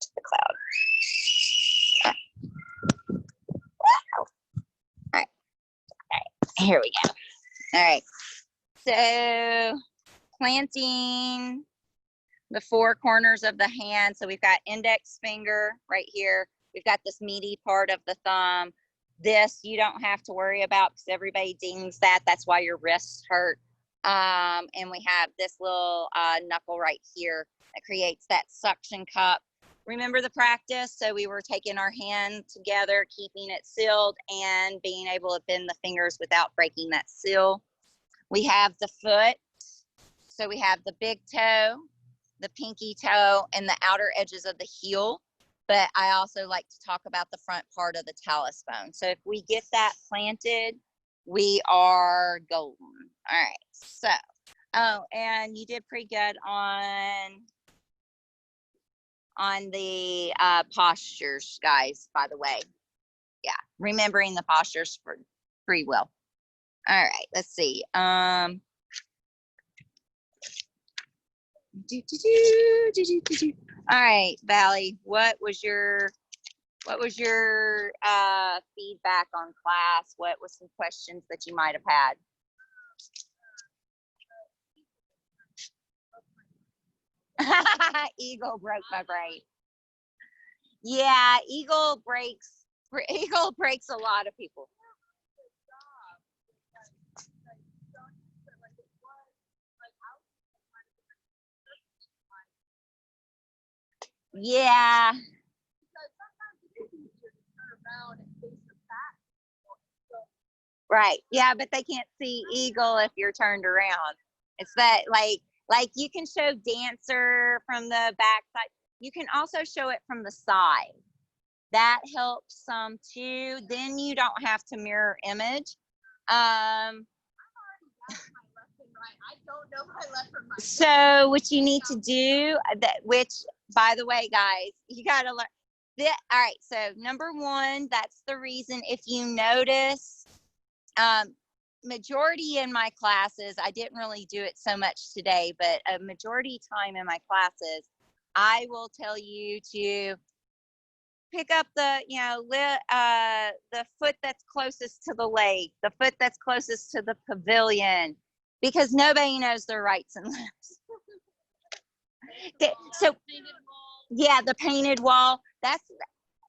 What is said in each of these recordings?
to the cloud. Wow. All right. Here we go. All right. So planting the four corners of the hand. So we've got index finger right here. We've got this meaty part of the thumb. This you don't have to worry about because everybody dings that. That's why your wrists hurt. And we have this little knuckle right here that creates that suction cup. Remember the practice? So we were taking our hand together, keeping it sealed, and being able to bend the fingers without breaking that seal. We have the foot. So we have the big toe, the pinky toe, and the outer edges of the heel. But I also like to talk about the front part of the talus bone. So if we get that planted, we are golden. All right. So, oh, and you did pretty good on the postures, guys, by the way. Yeah, remembering the postures for pretty well. All right, let's see. All right, Valley, what was your feedback on class? What was some questions that you might have had? Eagle broke my brain. Yeah, eagle breaks a lot of people. Yeah. Right. Yeah, but they can't see eagle if you're turned around. It's that like you can show dancer from the back side. You can also show it from the side. That helps some too. Then you don't have to mirror image. So what you need to do, which by the way, guys, you got to learn. All right. So number one, that's the reason. If you notice, majority in my classes, I didn't really do it so much today, but a majority time in my classes, I will tell you to pick up the, the foot that's closest to the lake, the foot that's closest to the pavilion, because nobody knows their rights and lefts. So, yeah, the painted wall, that's,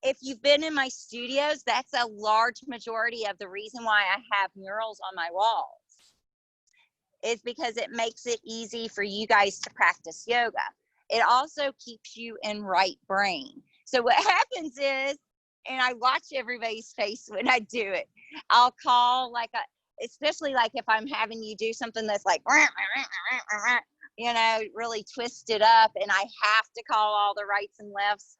if you've been in my studios, that's a large majority of the reason why I have murals on my walls, is because it makes it easy for you guys to practice yoga. It also keeps you in right brain. So what happens is, and I watch everybody's face when I do it, I'll call especially like if I'm having you do something that's like, really twisted up, and I have to call all the rights and lefts.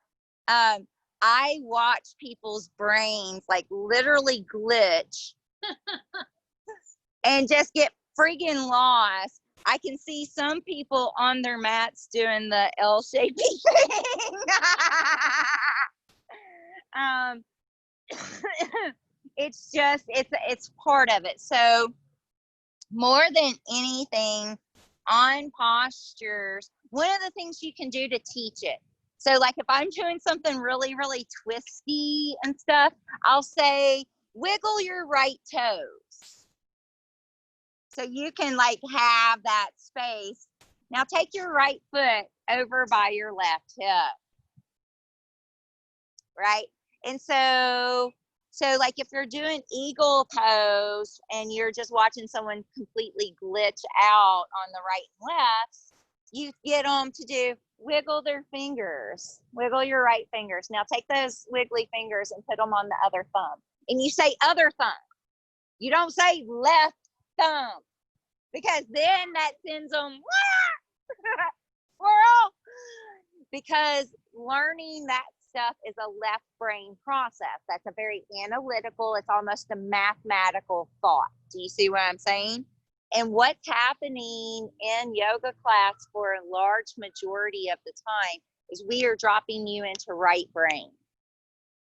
I watch people's brains like literally glitch and just get friggin' lost. I can see some people on their mats doing the L-shaped thing. It's just, it's part of it. So more than anything on postures, one of the things you can do to teach it. So like if I'm doing something really, really twisty and stuff, I'll say, wiggle your right toes. So you can like have that space. Now take your right foot over by your left hip. Right? And so like if you're doing eagle pose and you're just watching someone completely glitch out on the right and left, you get them to do wiggle their fingers, wiggle your right fingers. Now take those wiggly fingers and put them on the other thumb. And you say other thumb. You don't say left thumb, because then that sends them, squirrel. Because learning that stuff is a left brain process. That's a very analytical, it's almost a mathematical thought. Do you see what I'm saying? And what's happening in yoga class for a large majority of the time is we are dropping you into right brain.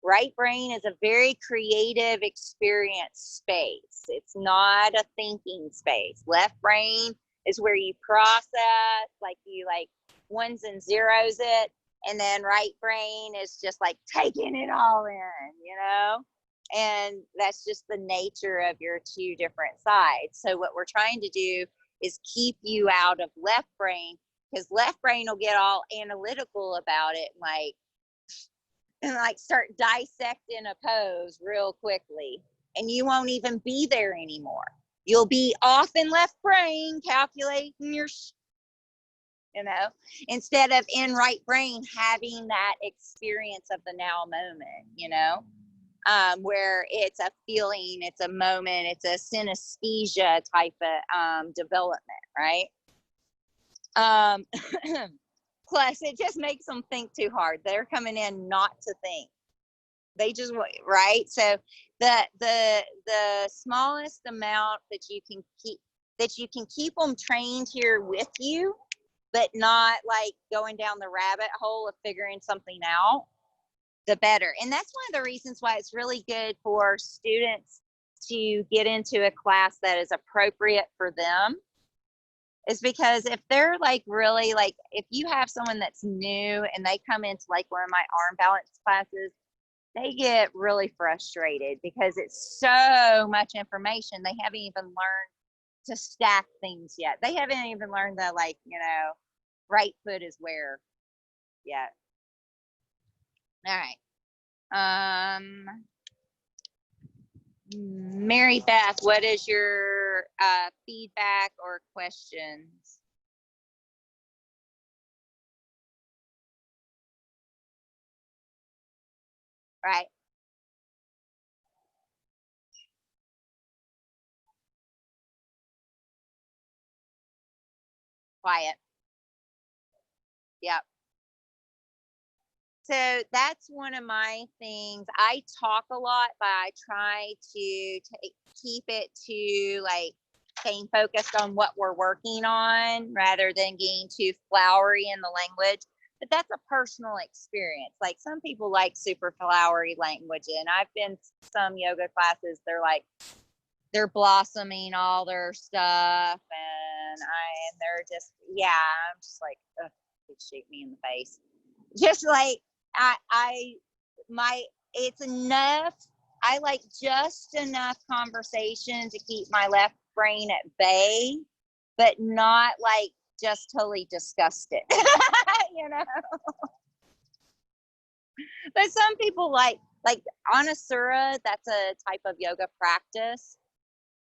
Right brain is a very creative experience space. It's not a thinking space. Left brain is where you process, like you like ones and zeros it. And then right brain is just like taking it all in, you know? And that's just the nature of your two different sides. So what we're trying to do is keep you out of left brain, because left brain will get all analytical about it, like, and like start dissecting a pose real quickly, and you won't even be there anymore. You'll be off in left brain calculating your you know, instead of in right brain having that experience of the now moment, you know, where it's a feeling, it's a moment, it's a synesthesia type of development, right? Plus, it just makes them think too hard. They're coming in not to think. They just, right? So the smallest amount that you can keep them trained here with you, but not like going down the rabbit hole of figuring something out, the better. And that's one of the reasons why it's really good for students to get into a class that is appropriate for them, is because if they're like really like, if you have someone that's new and they come into like one of my arm balance classes, they get really frustrated because it's so much information. They haven't even learned to stack things yet. They haven't even learned the, like, you know, right foot is where yet. All right. Mary Beth, what is your feedback or questions? Right. Quiet. Yep. So that's one of my things. I talk a lot, but I try to keep it to like staying focused on what we're working on rather than getting too flowery in the language. But that's a personal experience. Like some people like super flowery language, and I've been to some yoga classes. They're blossoming all their stuff, and they're just, yeah. I'm just like, ugh, they shoot me in the face. Just like it's enough. I like just enough conversation to keep my left brain at bay, but not like just totally disgusted, you know. But some people like Anusura, that's a type of yoga practice,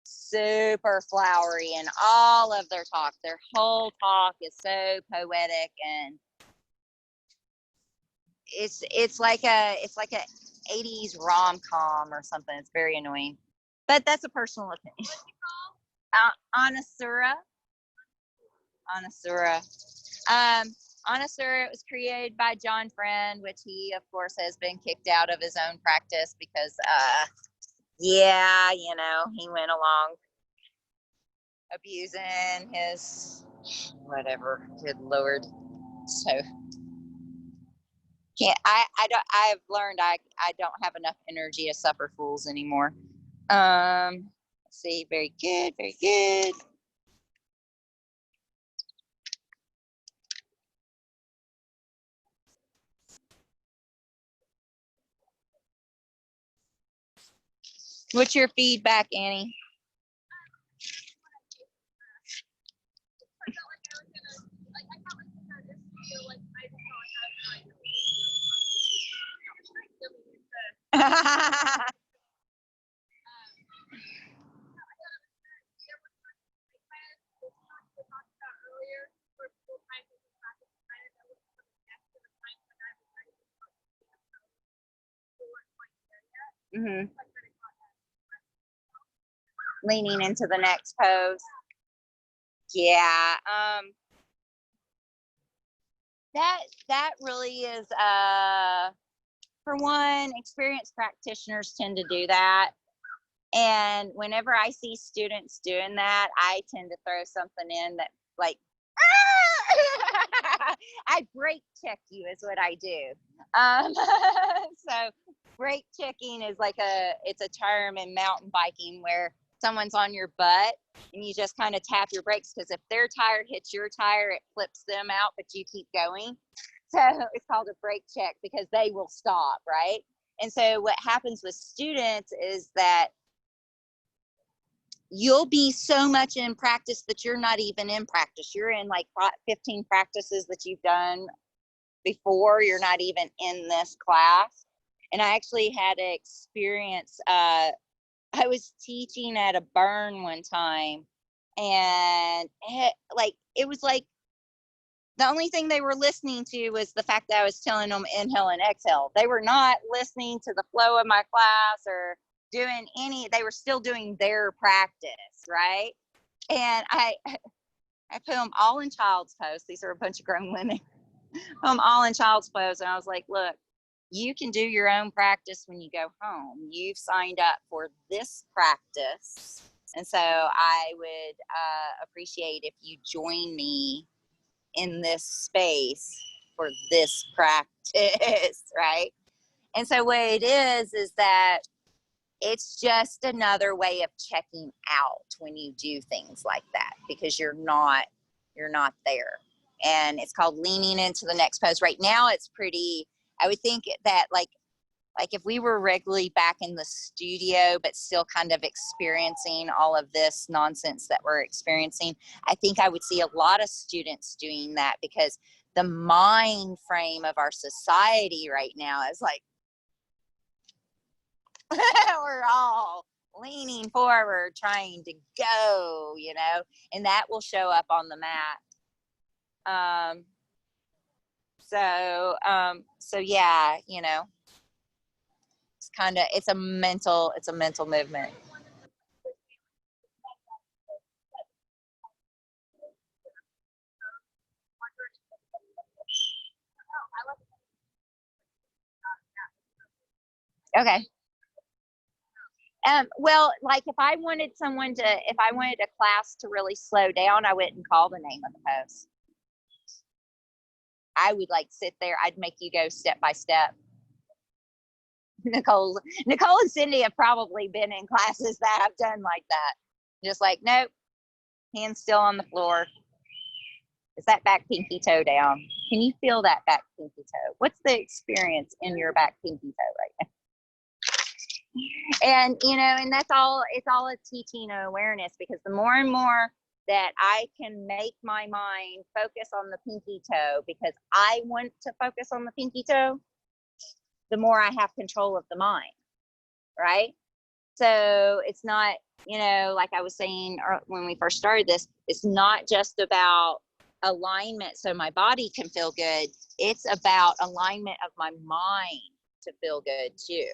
super flowery, and all of their talk, their whole talk is so poetic, and it's like a 80s rom-com or something. It's very annoying, but that's a personal opinion. Anusura. Anusura. Anusura, it was created by John Friend, which he of course has been kicked out of his own practice because yeah, you know, he went along abusing his whatever. Good Lord. So can't I don't I've learned I don't have enough energy to suffer fools anymore. Let's see, very good, very good. What's your feedback, Annie? Mm-hmm. Leaning into the next pose. Yeah. That really is for one, experienced practitioners tend to do that. And whenever I see students doing that, I tend to throw something in that like I brake check you is what I do. So brake checking is like it's a term in mountain biking where someone's on your butt and you just kind of tap your brakes, because if their tire hits your tire, it flips them out, but you keep going. So it's called a break check because they will stop, right? And so what happens with students is that you'll be so much in practice that you're not even in practice. You're in like 15 practices that you've done before. You're not even in this class. And I actually had an experience. I was teaching at a burn one time, and it was like the only thing they were listening to was the fact that I was telling them inhale and exhale. They were not listening to the flow of my class or doing they were still doing their practice, right? And I put them all in child's pose. These are a bunch of grown women. Put them all in child's pose. And I was like, look, you can do your own practice when you go home. You've signed up for this practice. And so I would appreciate if you join me in this space for this practice, right? And so what it is that it's just another way of checking out when you do things like that, because you're not there. And it's called leaning into the next pose. Right now it's pretty, I would think that like if we were regularly back in the studio, but still kind of experiencing all of this nonsense that we're experiencing, I think I would see a lot of students doing that, because the mind frame of our society right now is like, we're all leaning forward, trying to go, and that will show up on the mat. So yeah, it's a mental movement. Okay. Well, like if I wanted a class to really slow down, I wouldn't call the name of the pose. I would like sit there. I'd make you go step by step. Nicole and Cindy have probably been in classes that I've done like that. Just like, nope, hands still on the floor. Is that back pinky toe down? Can you feel that back pinky toe? What's the experience in your back pinky toe right now? And that's all. It's all a teaching awareness, because the more and more that I can make my mind focus on the pinky toe because I want to focus on the pinky toe, the more I have control of the mind, right? So it's not, like I was saying when we first started this, it's not just about alignment so my body can feel good. It's about alignment of my mind to feel good too,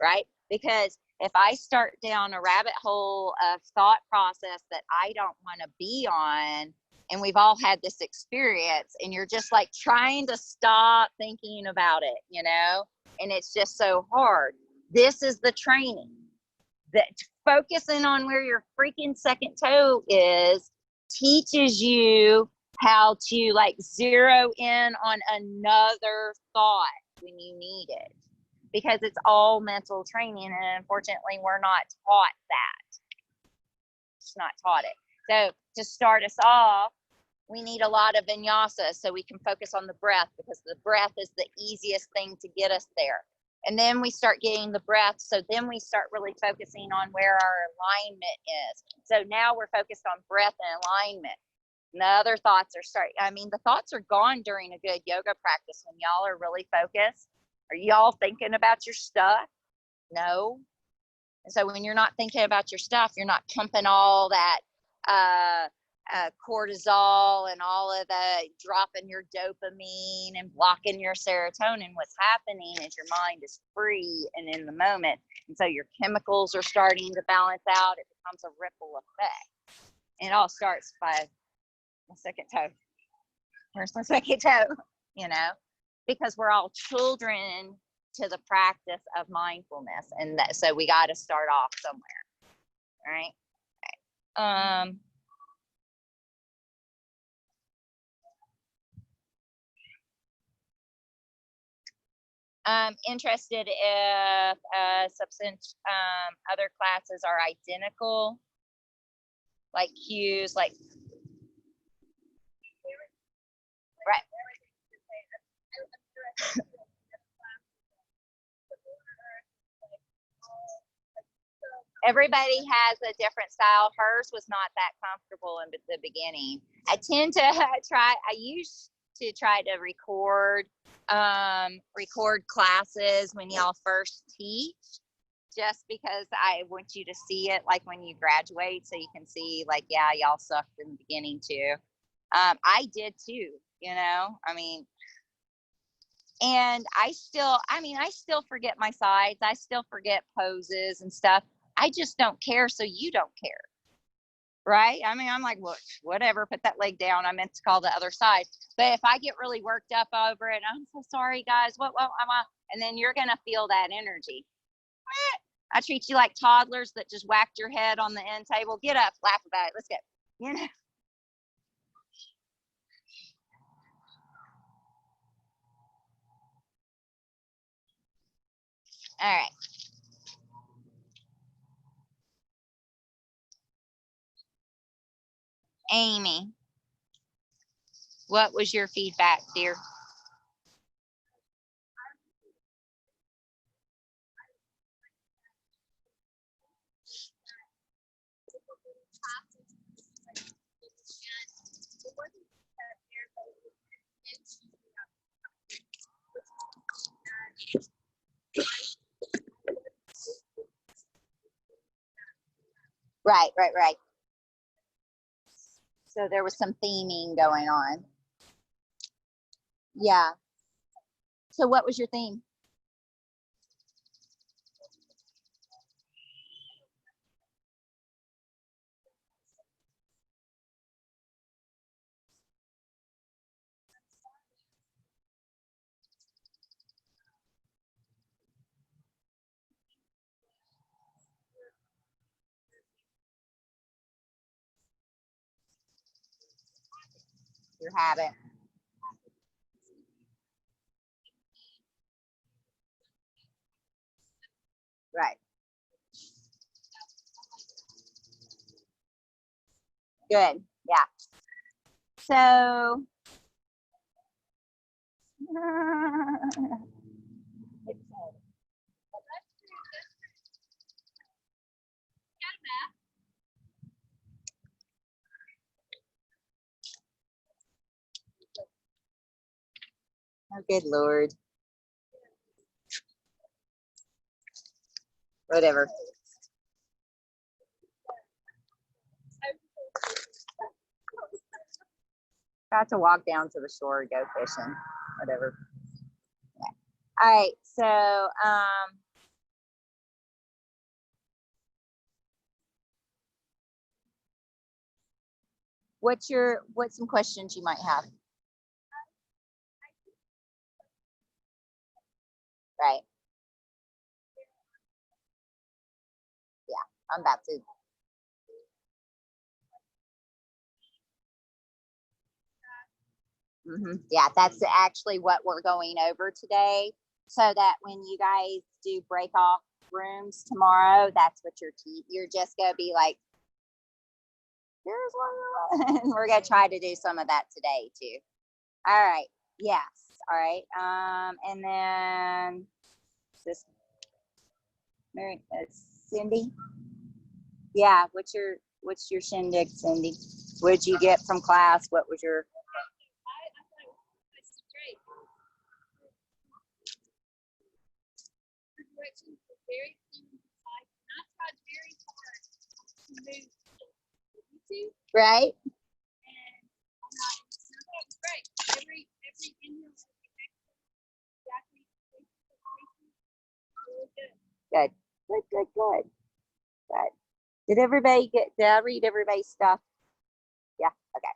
right? Because if I start down a rabbit hole of thought process that I don't want to be on, and we've all had this experience, and you're just like trying to stop thinking about it, and it's just so hard. This is the training that focusing on where your freaking second toe is teaches you how to like zero in on another thought when you need it, because it's all mental training, and unfortunately we're not taught that. It's not taught it. So to start us off, we need a lot of vinyasa so we can focus on the breath, because the breath is the easiest thing to get us there. And then we start getting the breath, so then we start really focusing on where our alignment is. So now we're focused on breath and alignment. And the other thoughts the thoughts are gone during a good yoga practice when y'all are really focused. Are y'all thinking about your stuff? No. And so when you're not thinking about your stuff, you're not pumping all that cortisol and all of the dropping your dopamine and blocking your serotonin. What's happening is your mind is free and in the moment. And so your chemicals are starting to balance out. It becomes a ripple effect. And it all starts by my second toe. Where's my second toe? Because we're all children to the practice of mindfulness. And so we got to start off somewhere. All right. I'm interested if other classes are identical, like cues, like right. Everybody has a different style. Hers was not that comfortable in the beginning. I tend to I used to try to record classes when y'all first teach, just because I want you to see it like when you graduate, so you can see like, yeah, y'all sucked in the beginning too. I did too, you know, I mean, and I still forget my sides. I still forget poses and stuff. I just don't care. So you don't care. Right. I mean, I'm like, well, whatever, put that leg down. I meant to call the other side. But if I get really worked up over it, I'm so sorry, guys. What, and then you're going to feel that energy. I treat you like toddlers that just whacked your head on the end table. Get up, laugh about it. Let's go. You know. All right. Amy, what was your feedback, dear? Right. So there was some theming going on. Yeah. So what was your theme? Your habit. Right. Good. Yeah. So oh, good Lord. Whatever. Got to walk down to the shore, go fishing, whatever. Yeah. All right. So, what's some questions you might have? Right. Yeah. I'm about to. Yeah, that's actually what we're going over today, so that when you guys do break off rooms tomorrow, that's what you're just gonna be like, here's one. And we're gonna try to do some of that today too. All right. Yes. All right. And then this Mary, Cindy. Yeah. What's your shindig, Cindy? What did you get from class? What was your? Right. Good. Good. Did I read everybody's stuff? Yeah. Okay.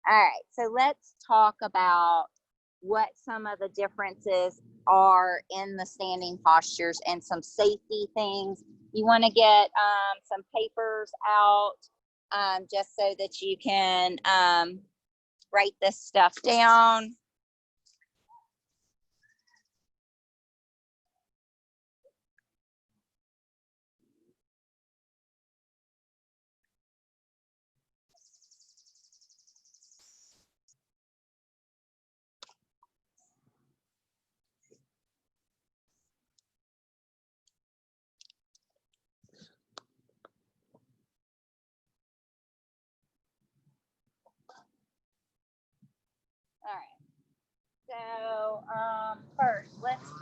All right. So let's talk about what some of the differences are in the standing postures and some safety things. You want to get some papers out just so that you can write this stuff down.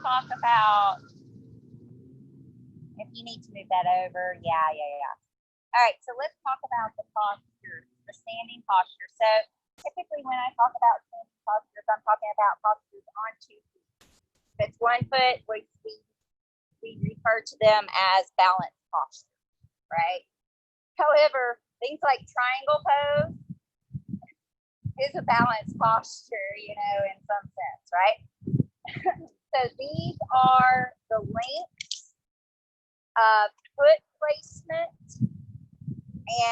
talk about, if you need to move that over, yeah. All right, so let's talk about the posture, the standing posture. So typically when I talk about standing postures, I'm talking about postures on 2 feet. If it's 1 foot, we refer to them as balance posture, right? However, things like triangle pose is a balance posture, you know, in some sense, right? So these are the links of foot placement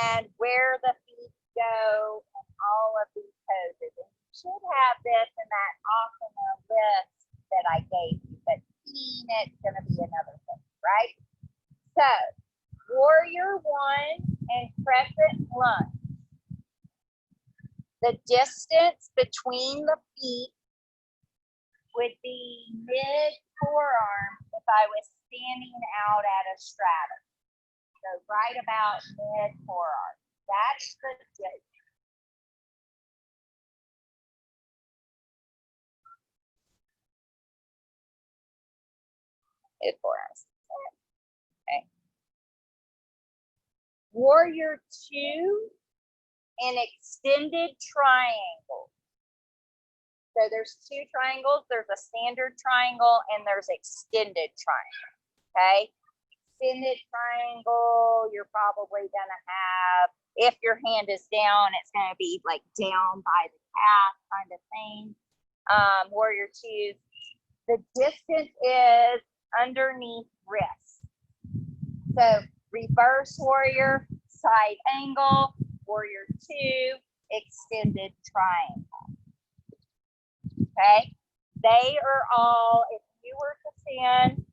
and where the feet go and all of these poses. And you should have this in that awesome list that I gave you, but seeing it's going to be another thing, right? So warrior 1 and crescent lunge. The distance between the feet would be mid forearm if I was standing out at a stratum. So right about mid forearm. That's the distance. Mid forearms. Okay. Warrior 2 and extended triangle. So there's 2 triangles. There's a standard triangle and there's extended triangle. Okay. Extended triangle, you're probably gonna have, if your hand is down, it's gonna be like down by the calf kind of thing. Warrior 2, the distance is underneath wrist. So reverse warrior, side angle, warrior 2, extended triangle. Okay, they are all, if you were to stand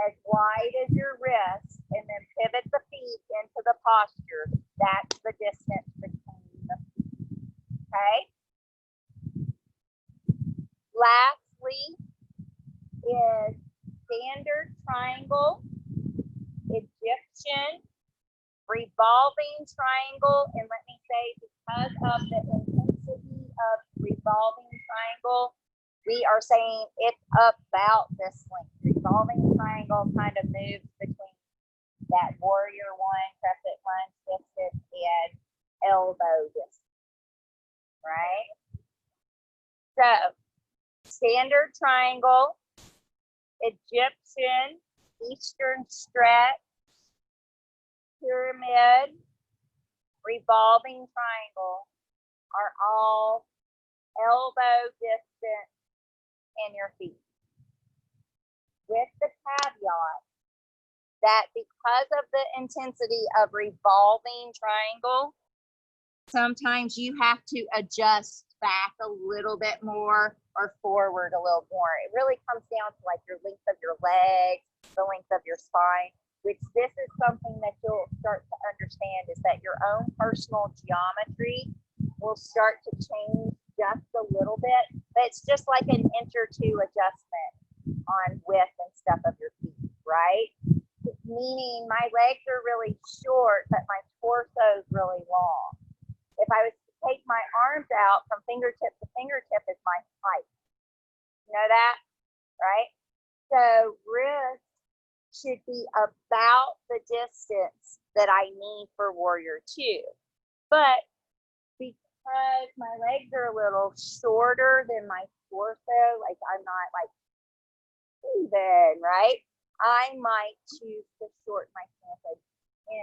as wide as your wrist and then pivot the feet into the posture, that's the distance between the feet. Okay. Lastly is standard triangle, Egyptian, revolving triangle, and let me say, because of the intensity of revolving triangle, we are saying it's about this length. Revolving triangle kind of moves between that warrior 1 crescent lunge distance and elbow distance, right? So standard triangle, Egyptian, Eastern stretch, pyramid, revolving triangle are all elbow distance in your feet. With the caveat that because of the intensity of revolving triangle, sometimes you have to adjust back a little bit more or forward a little more. It really comes down to like your length of your legs, the length of your spine, which this is something that you'll start to understand is that your own personal geometry will start to change just a little bit, but it's just like an inch or 2 adjustment on width and stuff of your feet, right? Meaning my legs are really short, but my torso is really long. If I was to take my arms out from fingertip to fingertip is my height. You know that, right? So wrist should be about the distance that I need for warrior 2. But because my legs are a little shorter than my torso, like I'm not like even, right? I might choose to shorten my stance an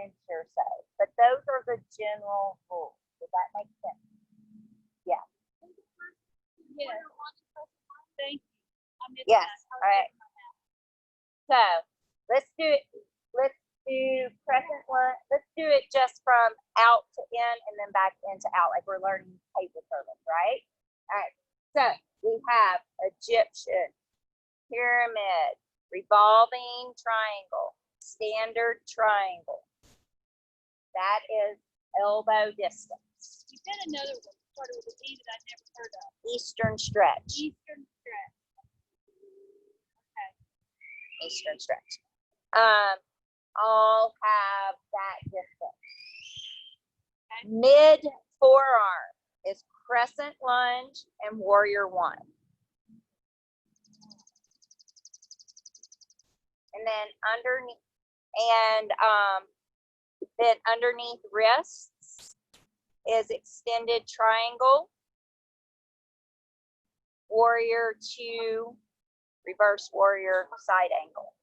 inch or so. But those are the general rules. Does that make sense? Yeah. Yeah. Thank you. Yes. All right. So let's do it. Let's do crescent lunge. Let's do it just from out to in and then back into out, like we're learning table service, right? All right. So we have Egyptian, pyramid, revolving triangle, standard triangle. That is elbow distance. You said another one started with an E that I never heard of. Eastern stretch. Eastern stretch. Okay. Eastern stretch. All have that distance. Okay. Mid forearm is crescent lunge and warrior 1. and then underneath, and then underneath wrists is extended triangle, warrior two, reverse warrior side angle.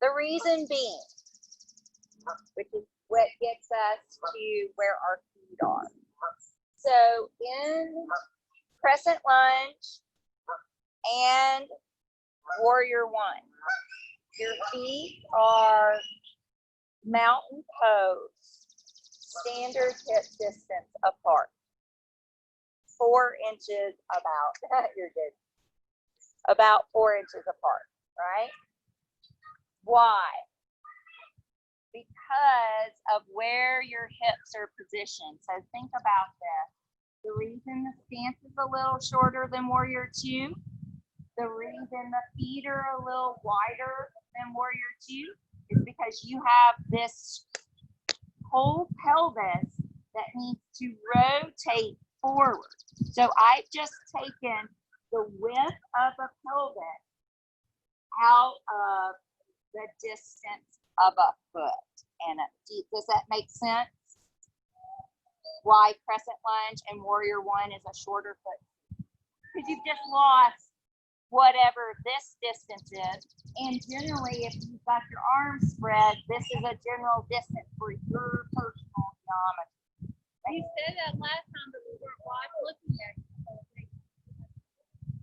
The reason being, which is what gets us to where our feet are. So in crescent lunge and warrior one, your feet are mountain pose, standard hip distance apart. 4 inches about, you're good. About 4 inches apart, right? Why? Because of where your hips are positioned. So think about this. The reason the stance is a little shorter than warrior two, the reason the feet are a little wider than warrior two is because you have this whole pelvis that needs to rotate forward. So I've just taken the width of a pelvis out of the distance of a foot. And does that make sense? Why crescent lunge and warrior one is a shorter foot? Because you've just lost whatever this distance is. And generally, if you've got your arms spread, this is a general distance for your personal geometry. You said that last time, but we weren't looking at it.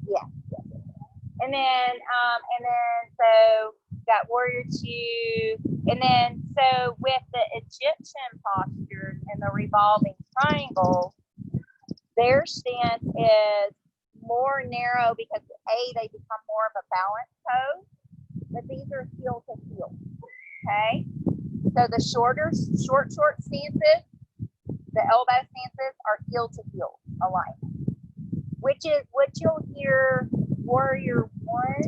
Yeah. And then so got warrior two, and then so with the Egyptian postures and the revolving triangle, their stance is more narrow because they become more of a balance pose, but these are heel to heel. Okay, so the short stances, the elbow stances are heel to heel alignment, which is what you'll hear warrior one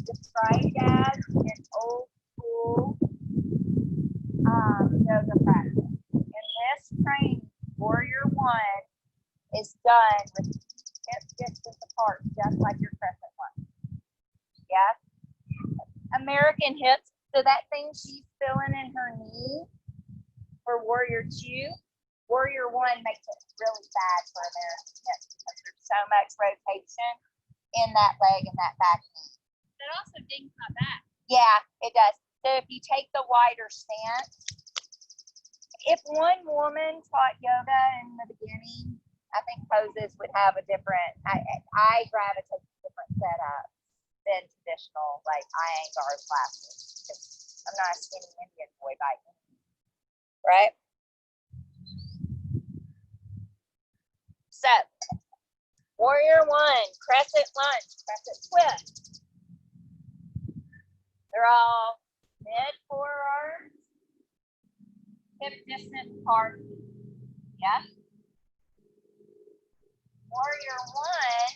described as an old school yoga practice. In this training, warrior one is done with hip distance apart, just like your crescent lunge. Yeah. American hips. So that thing she's feeling in her knee for warrior two, warrior one makes it really bad for American hips because there's so much rotation in that leg and that back knee. That also dings my back. Yeah, it does. So if you take the wider stance, if one woman taught yoga in the beginning, I think poses would have a different, I gravitate to different setup than traditional, like Iyengar classes. I'm not a skinny Indian boy by any means, right? So, warrior one, crescent lunge, crescent twist. They're all mid forearms, hip distance apart. Yeah. Warrior one,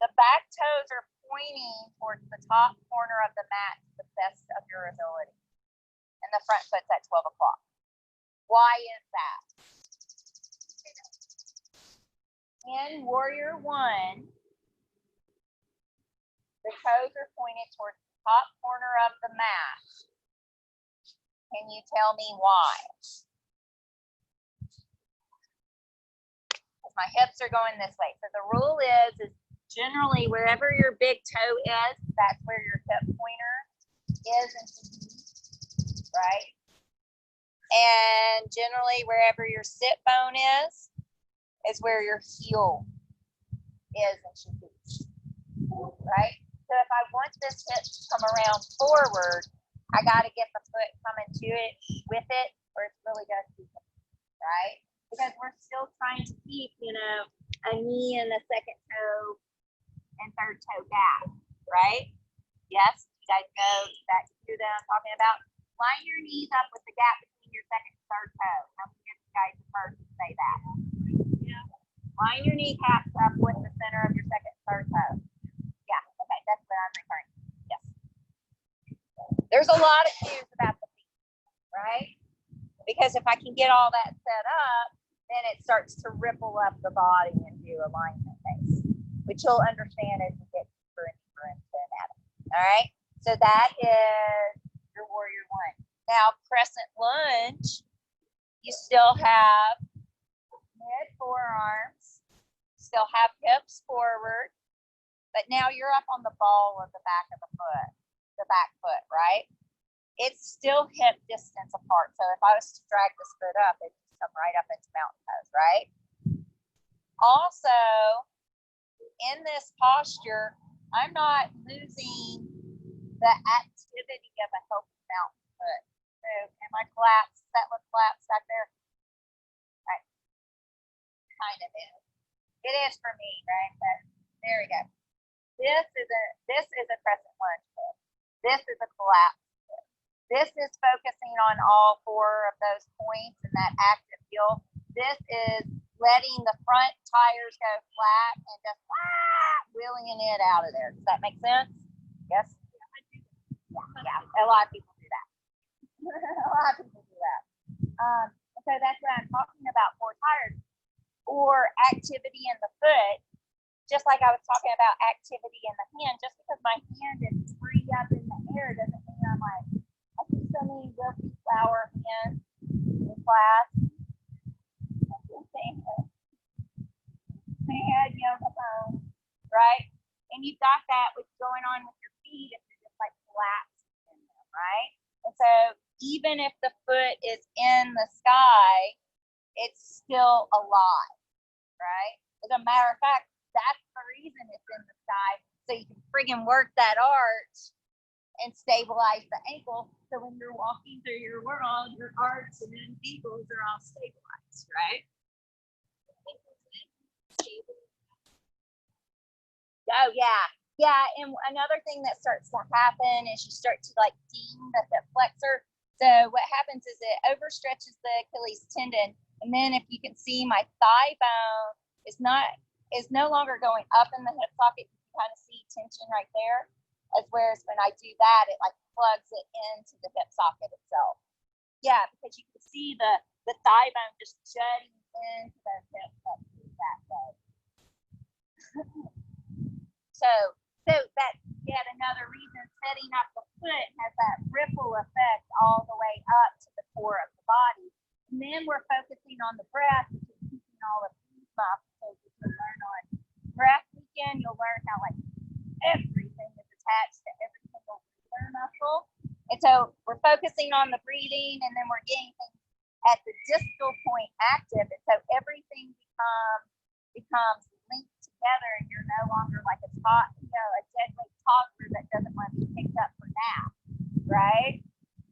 the back toes are pointing towards the top corner of the mat to the best of your ability. And the front foot's at 12 o'clock. Why is that? In warrior one, the toes are pointed towards the top corner of the mat. Can you tell me why? Because my hips are going this way. So the rule is generally wherever your big toe is, that's where your hip pointer is and should be, right? And generally wherever your sit bone is where your heel is and should be, right? So if I want this hip to come around forward, I got to get the foot coming to it with it, or it's really going to keep it, right? Because we're still trying to keep, a knee and a second toe and third toe gap, right? Yes, you guys know that you that I'm talking about. Line your knees up with the gap between your second and third toe. How many of you guys have heard me say that? Yeah. Line your kneecaps up with the center of your second and third toe. Yeah, okay, that's what I'm referring to. Yes. There's a lot of cues about the feet, right? Because if I can get all that set up, then it starts to ripple up the body and do alignment base, which you'll understand as you get deeper and deeper into anatomy. All right. So that is your warrior one. Now, crescent lunge, you still have mid forearms, still have hips forward, but now you're up on the ball of the back of the foot, the back foot, right? It's still hip distance apart. So if I was to drag this foot up, it'd just come right up into mountain pose, right? Also, in this posture, I'm not losing the activity of a healthy mountain foot. So am I collapsed? That look collapsed back there? Right. Kind of is. It is for me, right? But there we go. This is a crescent lunge foot. This is a collapse foot. This is focusing on all four of those points and that active heel. This is letting the front tires go flat and just wheeling it out of there. Does that make sense? Yes? Yeah. A lot of people do that. A lot of people do that. So that's what I'm talking about for tires or activity in the foot. Just like I was talking about activity in the hand, just because my hand is free up in the air doesn't mean I'm like, I see so many wilty flower hands in class. Hand yoga pose, right? And you've got that what's going on with your feet if you're just like collapsing in them, right? And so even if the foot is in the sky, it's still alive, right? As a matter of fact, that's the reason it's in the sky, so you can friggin' work that arch and stabilize the ankle. So when you're walking through your world, your arch and then ankles are all stabilized, right? Oh yeah. And another thing that starts to happen is you start to like ding the hip flexor. So what happens is it overstretches the Achilles tendon, and then if you can see, my thigh bone is no longer going up in the hip socket. You can kind of see tension right there. As whereas when I do that, it like plugs it into the hip socket itself. Yeah, because you can see the thigh bone just jutting into the hip flexors that way. So that's yet another reason setting up the foot has that ripple effect all the way up to the core of the body. And then we're focusing on the breath, which is keeping all of these muscles that you learn on breath weekend. You'll learn how like everything is attached to every single breather muscle. And so we're focusing on the breathing, and then we're getting things at the distal point active. And so everything becomes linked together, and you're no longer like a dead weight toddler that doesn't want to be picked up for nap, right?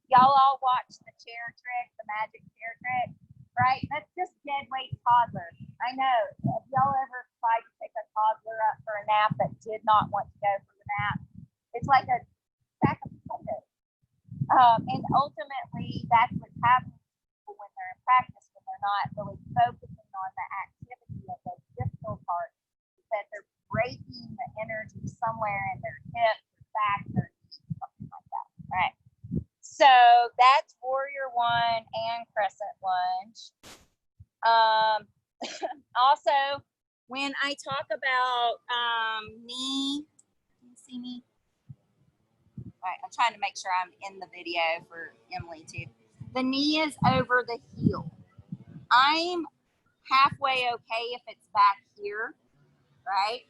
Y'all all watch the chair trick, the magic chair trick, right? That's just dead weight toddler. I know. Have y'all ever tried to pick a toddler up for a nap that did not want to go for the nap? It's like a sack of potatoes. And ultimately, that's what's happening to people when they're in practice, when they're not really focusing on the activity of those distal parts, that they're breaking the energy somewhere in their hips, their back, their knees, something like that. All right. So that's warrior one and crescent lunge. Also, when I talk about knee, can you see me? All right, I'm trying to make sure I'm in the video for Emily too. The knee is over the heel. I'm halfway okay if it's back here, right?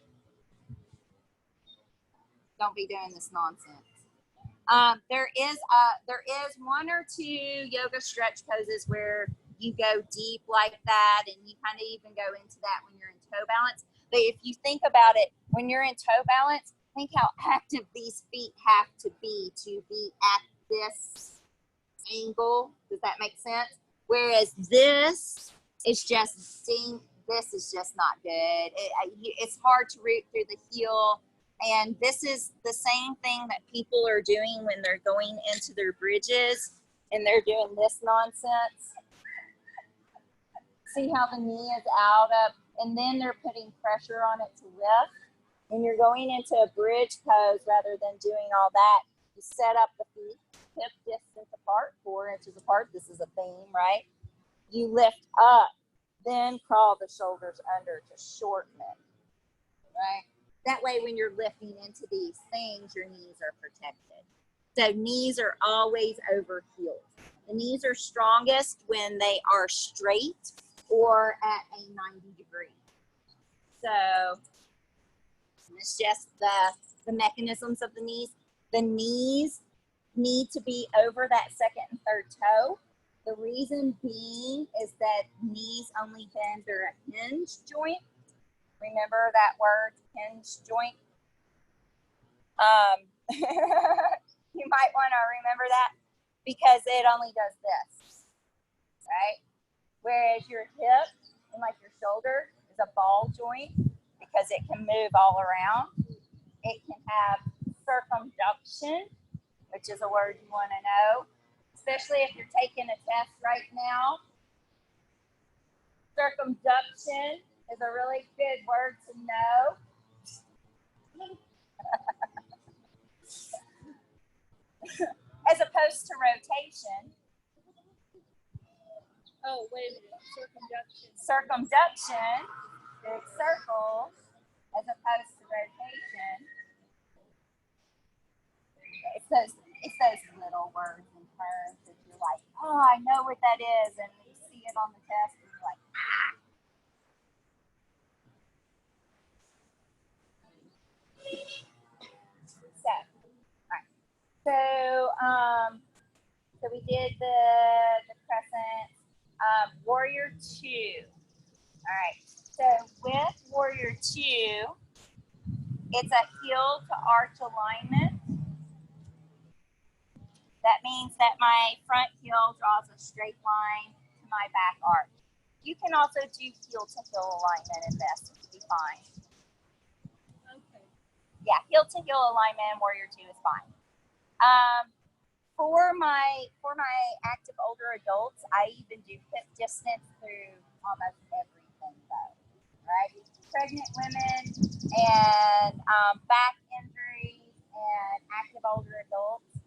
Don't be doing this nonsense. There is one or two yoga stretch poses where you go deep like that, and you kind of even go into that when you're in toe balance. But if you think about it, when you're in toe balance, think how active these feet have to be at this angle. Does that make sense? Whereas this is just this is just not good. It's hard to root through the heel. And this is the same thing that people are doing when they're going into their bridges and they're doing this nonsense. See how the knee is out up, and then they're putting pressure on it to lift. When you're going into a bridge pose, rather than doing all that, you set up the feet hip distance apart, 4 inches apart. This is a theme, right? You lift up, then crawl the shoulders under to shorten it, right? That way, when you're lifting into these things, your knees are protected. So knees are always over heels. The knees are strongest when they are straight or at a 90 degree. So it's just the mechanisms of the knees. The knees need to be over that second and third toe. The reason being is that knees only bend through a hinge joint. Remember that word, hinge joint? You might want to remember that because it only does this, right? Whereas your hip and like your shoulder is a ball joint because it can move all around. It can have circumduction, which is a word you want to know, especially if you're taking a test right now. Circumduction is a really good word to know. As opposed to rotation. Oh, wait a minute. Circumduction. Circumduction, big circles, as opposed to rotation. It's those little words and terms that you're like, oh, I know what that is, and you see it on the test, and you're like, ah. So, all right. So we did the crescent. Warrior 2. All right. So with Warrior 2, it's a heel to arch alignment. That means that my front heel draws a straight line to my back arch. You can also do heel to heel alignment in this, which would be fine. Okay. Yeah, heel to heel alignment in Warrior 2 is fine. For my active older adults, I even do hip distance through almost everything though. Right? Pregnant women and back injuries and active older adults,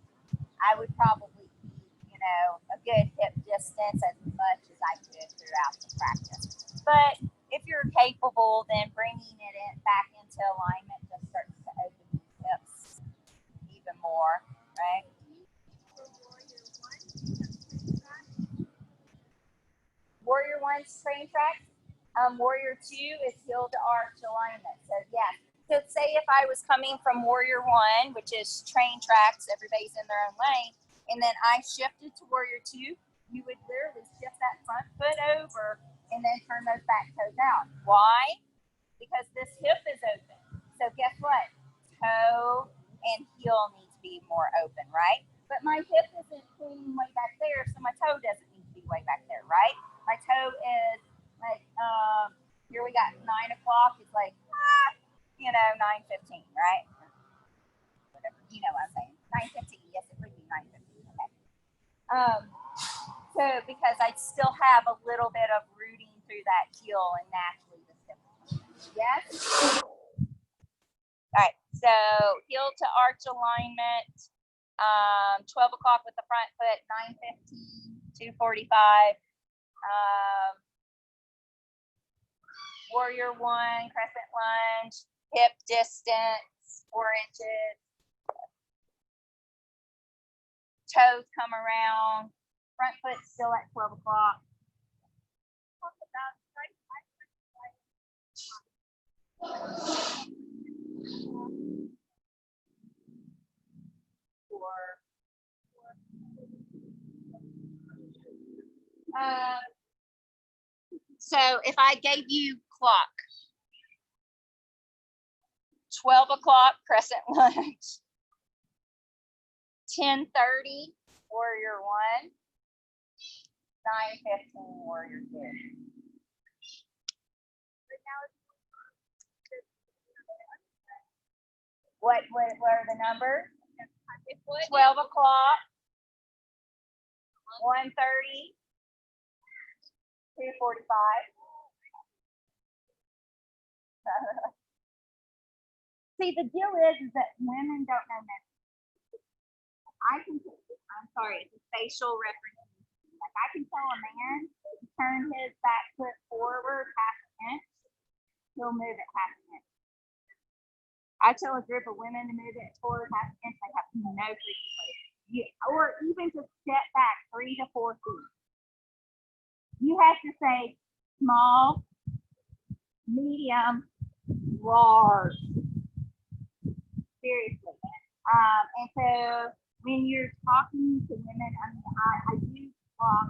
I would probably keep, a good hip distance as much as I could throughout the practice. But if you're capable, then bringing it back into alignment just starts to open the hips even more, right? Warrior 1's train tracks. Warrior 2 is heel to arch alignment. So yeah. So say if I was coming from Warrior 1, which is train tracks, everybody's in their own lane, and then I shifted to Warrior 2, you would literally shift that front foot over and then turn those back toes out. Why? Because this hip is open. So guess what? Toe and heel need to be more open, right? But my hip isn't pointing way back there, so my toe doesn't need to be way back there, right? My toe is like, here we got 9 o'clock. It's like, 9:15, right? Whatever, you know what I'm saying. 9:15, yes, it would be 9:15, okay. So because I still have a little bit of rooting through that heel and naturally the hip. Yes? All right, so heel to arch alignment, 12 o'clock with the front foot, 9:15, 2:45. Warrior 1, crescent lunge, hip distance, 4 inches. Toes come around, front foot still at 12 o'clock. Talk about so if I gave you clock, 12 o'clock crescent lunge, 10:30 Warrior 1, 9:15 Warrior 2. What are the numbers? 12 o'clock, 1:30, 2:45. See, the deal is that women don't know men. I'm sorry, it's a facial reference. Like I can tell a man to turn his back foot forward half an inch, he'll move it half an inch. I tell a group of women to move it forward half an inch, they have no freaking clue. Or even to step back 3 to 4 feet. You have to say small, medium, large. Seriously. And so when you're talking to women, I do walk,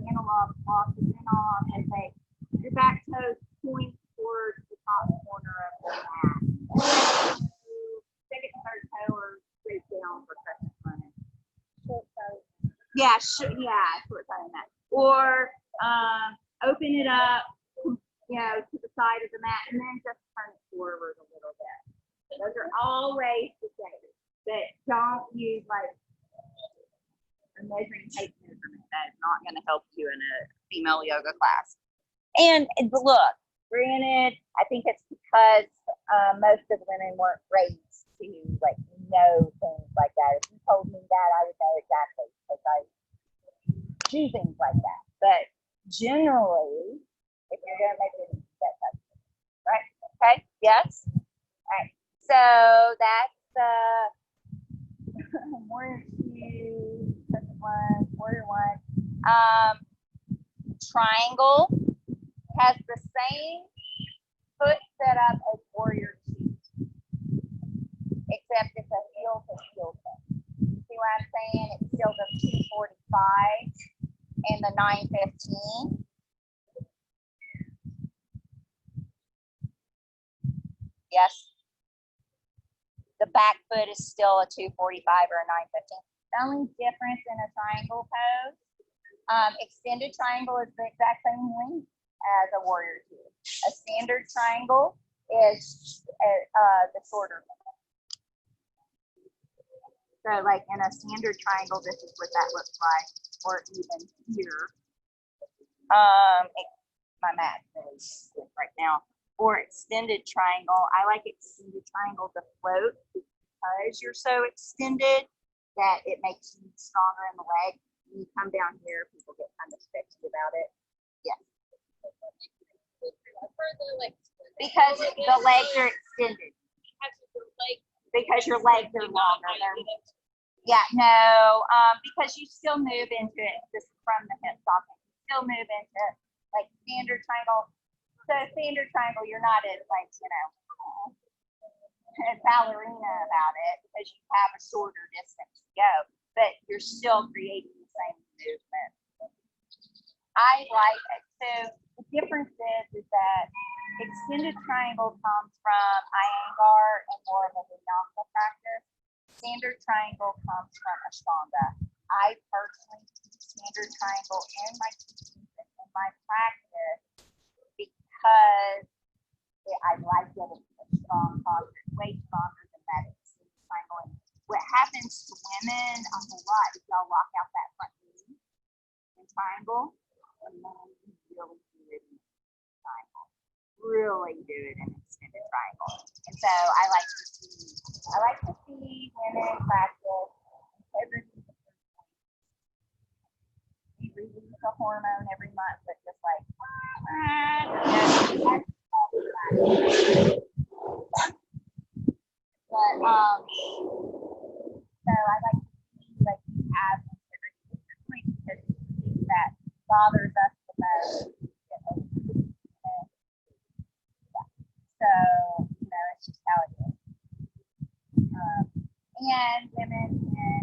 analog walk, and then I'll say your back toes point towards the top corner of the mat. Second and third toe are straight down for crescent running. Short toe. Yeah, short toe mat. Or open it up, to the side of the mat, and then just turn it forward a little bit. Those are all ways to say it, but don't use like a measuring tape measurement. That is not going to help you in a female yoga class. And look, granted, I think it's because most of the women weren't raised to like know things like that. If you told me that, I would know exactly because I do things like that. But generally, if you're going to make it, that's right. Okay. Yes. All right. So that's warrior 2, warrior 1. Triangle has the same foot setup as warrior 2, except it's a heel to heel thing. See what I'm saying? It still does 245 and the 915. Yes. The back foot is still a 245 or a 915. The only difference in a triangle pose, extended triangle is the exact same length as a warrior 2. A standard triangle is the shorter one. So like in a standard triangle, this is what that looks like, or even here. My mat is right now. Or extended triangle. I like extended triangle to float because you're so extended that it makes you stronger in the leg. When you come down here, people get kind of sketchy about it. Yeah. Because the legs are extended. Because your legs are longer. Yeah, no, because you still move into it just from the hip socket. You still move into like standard triangle. So standard triangle, you're not as like, a ballerina about it because you have a shorter distance to go, but you're still creating the same movement. I like it. So the difference is that extended triangle comes from Iyengar and more of a Vinyasa practice. Standard triangle comes from Ashtanga. I personally teach standard triangle in my teachings and in my practice because I like it. It's a strong posture, way stronger than that extended triangle. And what happens to women a whole lot is y'all lock out that front knee in triangle, and then you really do it in triangle. Really do it in extended triangle. And so I like to see women practice integrity. We release a hormone every month, but just like but so I like to see like you have integrity because that bothers us the most. So it's just how it is. And women can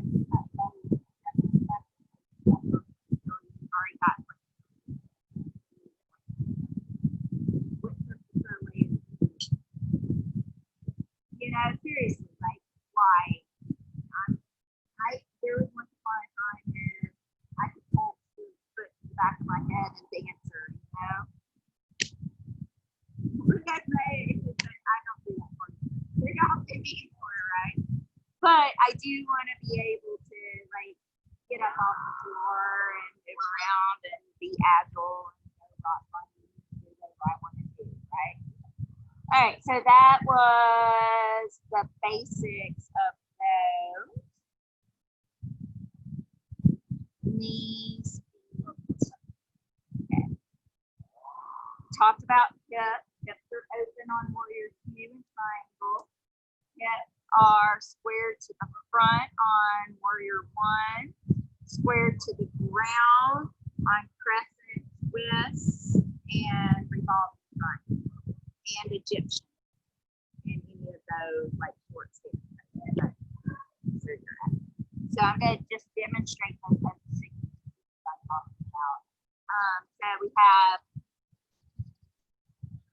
seriously, like why? There was once upon a time where I could pull the foot to the back of my head and dance her, That's right. I don't do that for you. They're not paying for it, right? But I do want to be able to like get up off the floor and move around and be agile and rock my knees and do whatever I want to do, right? All right, so that was the basics of those. Knees. Okay. Talked about hips. Hips are open on warrior 2 and triangle. are squared to the front on warrior one, squared to the ground on crescent twists, and revolving front, and Egyptian. And any of those like short stance. So I'm going to just demonstrate those types of things I'm talking about. So we have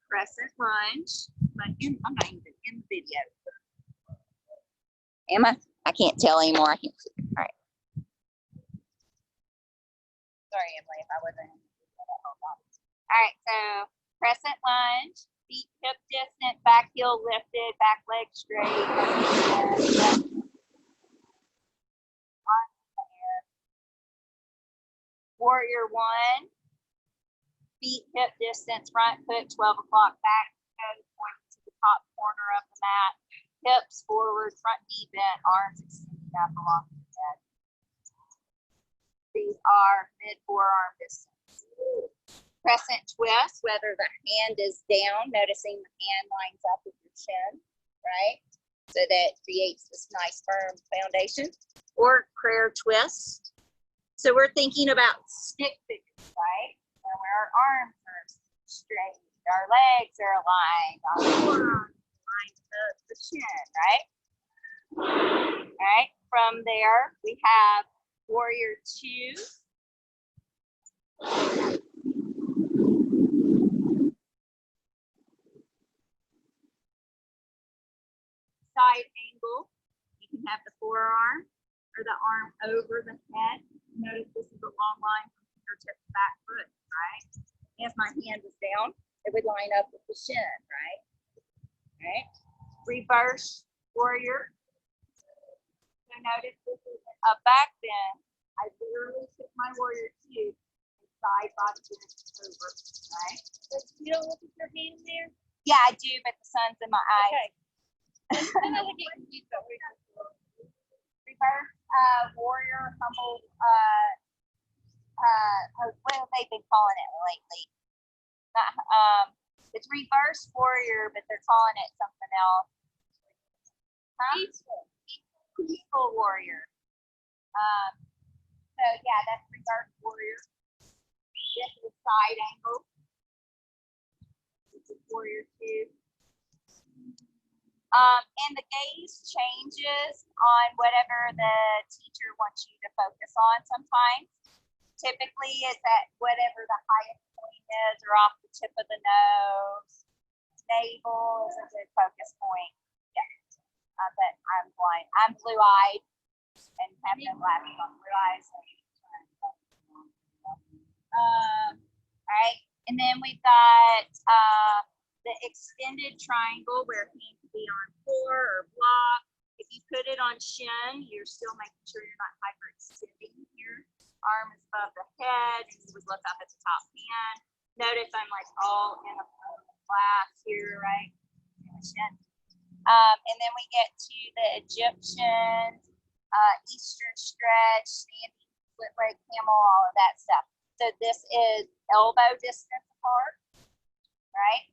crescent lunge, but I'm not even in the video. Am I? I can't tell anymore. I can't see. All right. Sorry, Emily, if I wasn't. All right, so crescent lunge, feet hip distance, back heel lifted, back leg straight. Warrior one, feet hip distance, front foot 12 o'clock back, toes pointing to the top corner of the mat, hips forward, front knee bent, arms extended up along the head. These are mid forearm distance. Crescent twist, whether the hand is down, noticing the hand lines up with your chin, right? So that creates this nice firm foundation. Or prayer twist. So we're thinking about stick figures, right? Where our arms are straight, our legs are aligned, our forearms aligned to the chin, right? All right, from there, we have warrior two. Side angle, you can have the forearm or the arm over the head. Notice this is a long line from fingertip to back foot, right? If my hand is down, it would line up with the shin, right? Right? Reverse warrior. So notice this is a back bend. I literally took my warrior two and side body bend over, right? So you don't look at your hand there? Yeah, I do, but the sun's in my eyes. Okay. I'm gonna get confused over here. Reverse warrior humble what have they been calling it lately? It's reverse warrior, but they're calling it something else. Peaceful warrior. So yeah, that's reverse warrior. This is side angle. This is warrior two. And the gaze changes on whatever the teacher wants you to focus on sometimes. Typically it's at whatever the highest point is or off the tip of the nose. Navel is a good focus point. Yeah. But I'm blind. I'm blue-eyed and have no glasses on. Blue eyes. All right. And then we've got the extended triangle where hand can be on floor or block. If you put it on shin, you're still making sure you're not hyperextending here. Arm is above the head, and you would look up at the top hand. Notice I'm like all in a class here, right? And then we get to the Egyptian, Eastern stretch, standing, split leg camel, all of that stuff. So this is elbow distance apart, right?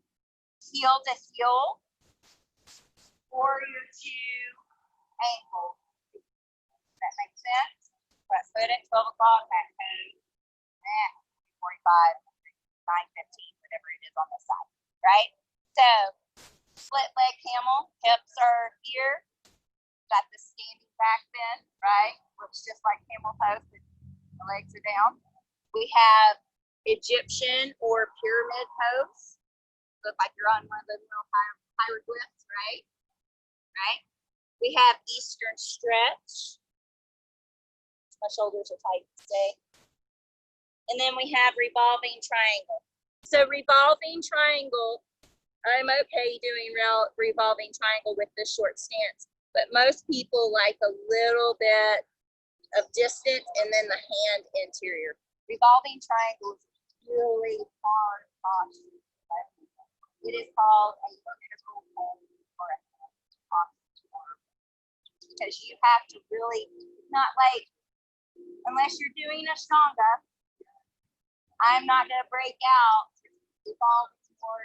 Heel to heel, warrior two, ankle. Does that make sense? Front foot at 12 o'clock, back toe, 45, 9:15, whatever it is on the side, right? So, split leg camel, hips are here, got the standing back bend, right? Looks just like camel pose, but the legs are down. We have Egyptian or pyramid pose. Look like you're on one of those little hieroglyphs, right? Right? We have Eastern stretch. My shoulders are tight today. And then we have revolving triangle. So revolving triangle, I'm okay doing revolving triangle with this short stance, but most people like a little bit of distance and then the hand interior. Revolving triangle is really hard posture. It is called a vertical hold or a posture because you have to really, not like, unless you're doing Ashtanga, I'm not going to break out revolving or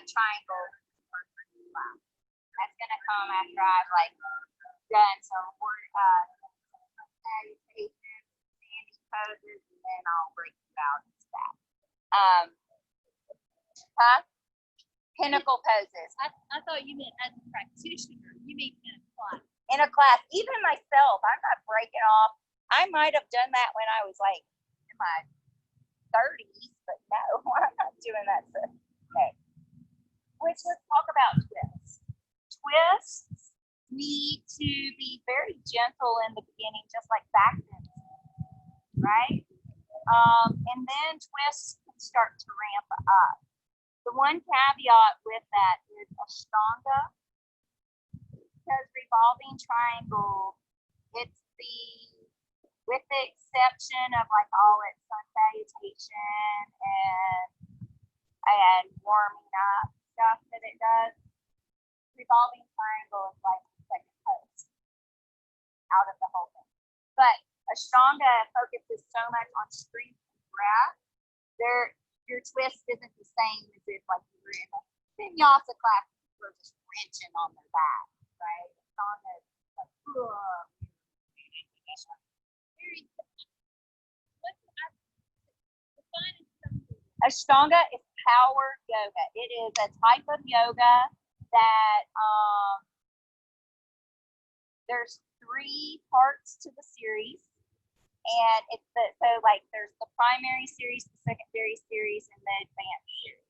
triangle or class. That's gonna come after I've like done some salutations, standing poses, and then I'll break you out into that. Huh? Pinnacle poses. I thought you meant as a practitioner. You mean in a class. In a class, even myself, I'm not breaking off. I might have done that when I was like in my 30s, but no, I'm not doing that. Okay. Which, let's talk about twists. Twists need to be very gentle in the beginning, just like back bends, right? And then twists can start to ramp up. The one caveat with that is Ashtanga, because revolving triangle, it's with the exception of like all its sun salutation and warming up stuff that it does, revolving triangle is like the second pose out of the whole thing. But Ashtanga focuses so much on strength and breath. Your twist isn't the same as if like you were in a vinyasa class and you were just wrenching on their back, right? Ashtanga is like, Very Ashtanga is power yoga. It is a type of yoga that there's 3 parts to the series. And it's there's the primary series, the secondary series, and the advanced series.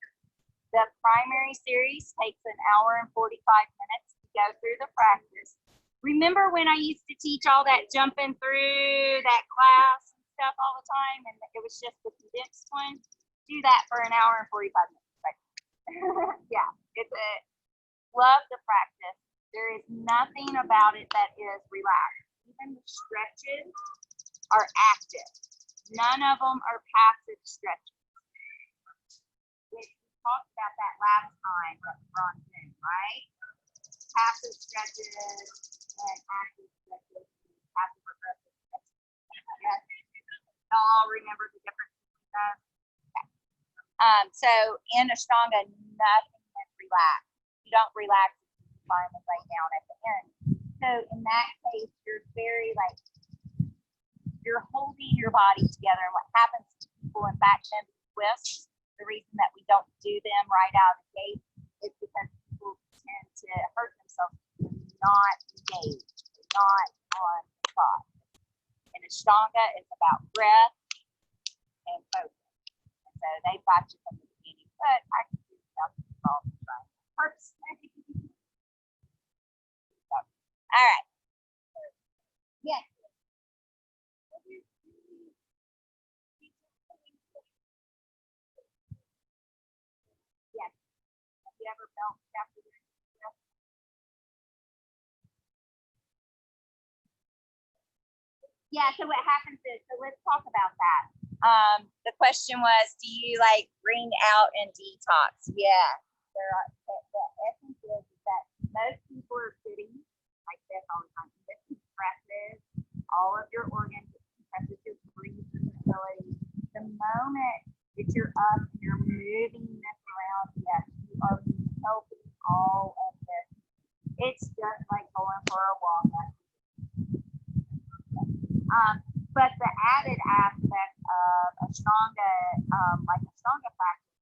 The primary series takes an hour and 45 minutes to go through the practice. Remember when I used to teach all that jumping through that class and stuff all the time, and it was just the condensed one? Do that for an hour and 45 minutes. Right? Yeah, love the practice. There is nothing about it that is relaxed. Even the stretches are active. None of them are passive stretches. We talked about that last time on Zoom, right? Passive stretches and active stretches, passive progressive stretches. Yes. Y'all remember the difference between those? Okay. So in Ashtanga, nothing is relaxed. You don't relax if you finally lay down at the end. So in that case, you're very you're holding your body together. And what happens to people in back bend twists, the reason that we don't do them right out of the gate is because people tend to hurt themselves, not engaged, not on the spot. And Ashtanga is about breath and focus. And so they've got you from the beginning, but I can do stuff all the time. All right. Yes. Yes. Have you ever felt after doing this? Yeah, so what happens is, so let's talk about that. The question was, do you like bring out and detox? Yeah. The essence is that most people are sitting like this all the time. This compresses all of your organs, it compresses your breathing ability. The moment that you're up and you're moving this around, yes, you are helping all of this. It's just like going for a walk. But the added aspect of Ashtanga, like Ashtanga practice,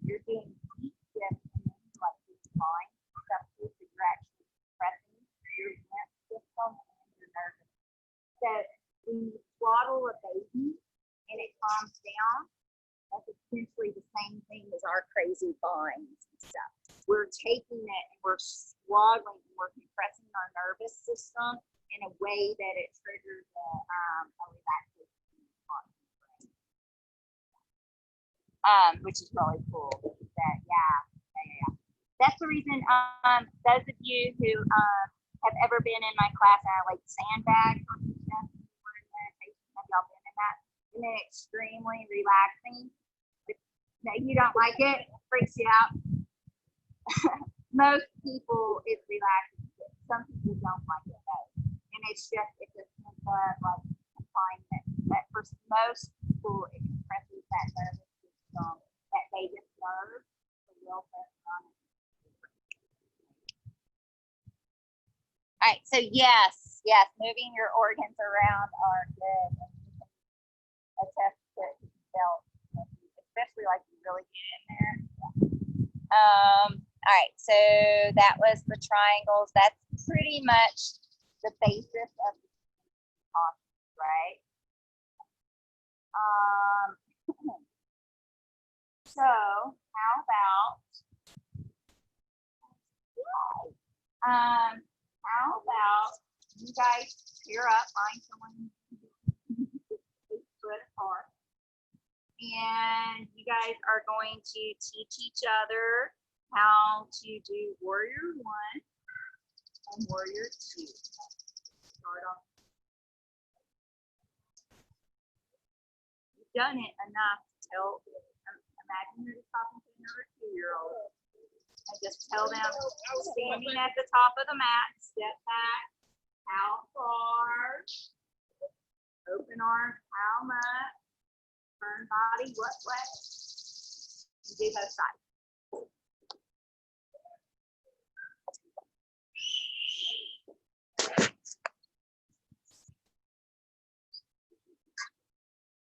you're doing deep shifts and like these lines, stuff that you're actually pressing your lymph system and your nervous. So when you swaddle a baby and it calms down, that's essentially the same thing as our crazy vines and stuff. We're taking it and we're swaddling and we're compressing our nervous system in a way that it triggers a relaxation response. Which is really cool. Yeah. That's the reason those of you who have ever been in my class and I like sandbags on your chest for meditation, have y'all been in that? Isn't it extremely relaxing? No, you don't like it? Freaks you out? Most people, it's relaxing. Some people don't like it though. And it's a sense of like confinement. But for most people, it compresses that nervous system, that vagus nerve, the real All right, so yes, moving your organs around are good. And you can attest to felt, especially like you really get in there. All right, so that was the triangles. That's pretty much the basis of the concept, right? So how about you guys pair up, find someone 8 foot apart, and you guys are going to teach each other how to do warrior 1 and warrior 2. Start off. You've done it enough to tell. Imagine you're just talking to another 2-year-old. And just tell them, standing at the top of the mat, step back, how far, open arms, how much, turn body what way, and do both sides.